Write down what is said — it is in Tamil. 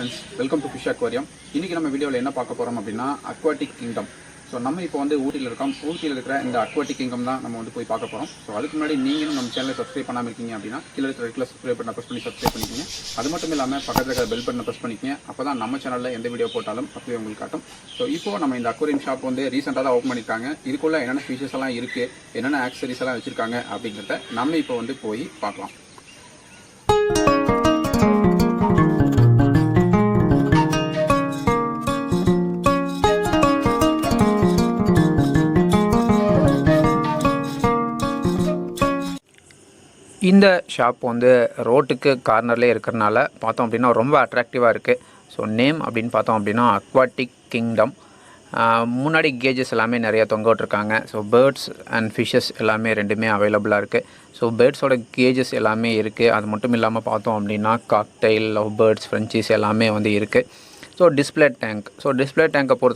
Friends, welcome to fish aquarium. இன்றைக்கி நம்ம வீடியோவில் என்ன பார்க்க போகிறோம் அப்படின்னா அக்வாட்டிக் கிங்டம். ஸோ நம்ம இப்போ வந்து ஊட்டியில் இருக்கோம். ஊட்டியில் இருக்கிற இந்த அக்வாட்டிக் கிங்டம் தான் நம்ம வந்து போய் பார்க்க போகிறோம். ஸோ அதுக்கு முன்னாடி நீங்களும் நம்ம சேனலை சப்ஸ்கிரைப் பண்ணாமல் இருக்கீங்க அப்படின்னா கீழே இருக்கிற ரெகுலர் சப்ஸ்கிரைப் பண்ண ப்ரெஸ் பண்ணி சப்ஸ்கிரைப் பண்ணிக்கிங்க. அது மட்டும் இல்லாமல் பக்கத்தில் இருக்கிற பெல் பட்டனை ப்ரெஸ் பண்ணிக்கிங்க. அப்போ தான் நம்ம சேனலில் எந்த வீடியோ போட்டாலும் அப்பவே உங்களுக்கு காட்டும். ஸோ இப்போது நம்ம இந்த அக்வாரியம் ஷாப் வந்து ரீசெண்டாக தான் ஓப்பன் பண்ணியிருக்காங்க. இதுக்குள்ளே என்னென்ன ஃபீச்சர்ஸ் எல்லாம் இருக்குது, என்னென்ன ஆக்சரிஸ் எல்லாம் வச்சுருக்காங்க அப்படிங்கிறத நம்ம இப்போ வந்து போய் பார்க்கலாம். இந்த ஷாப் வந்து ரோட்டுக்கு கார்னர்லேயே இருக்கிறனால பார்த்தோம் அப்படின்னா ரொம்ப அட்ராக்டிவாக இருக்குது. ஸோ நேம் அப்படின்னு பார்த்தோம் அப்படின்னா அக்வாட்டிக் கிங்டம். முன்னாடி கேஜஸ் எல்லாமே நிறைய தொங்க விட்டுருக்காங்க. ஸோ பேர்ட்ஸ் அண்ட் ஃபிஷ்ஷஸ் எல்லாமே ரெண்டுமே அவைலபிளாக இருக்குது. ஸோ பேர்ட்ஸோட கேஜஸ் எல்லாமே இருக்குது. அது மட்டும் இல்லாமல் பார்த்தோம் அப்படின்னா காக்டெயில், லவ் பேர்ட்ஸ், ஃப்ரெஞ்சிஸ் எல்லாமே வந்து இருக்குது. ஸோ டிஸ்பிளே டேங்க் பொறுத்த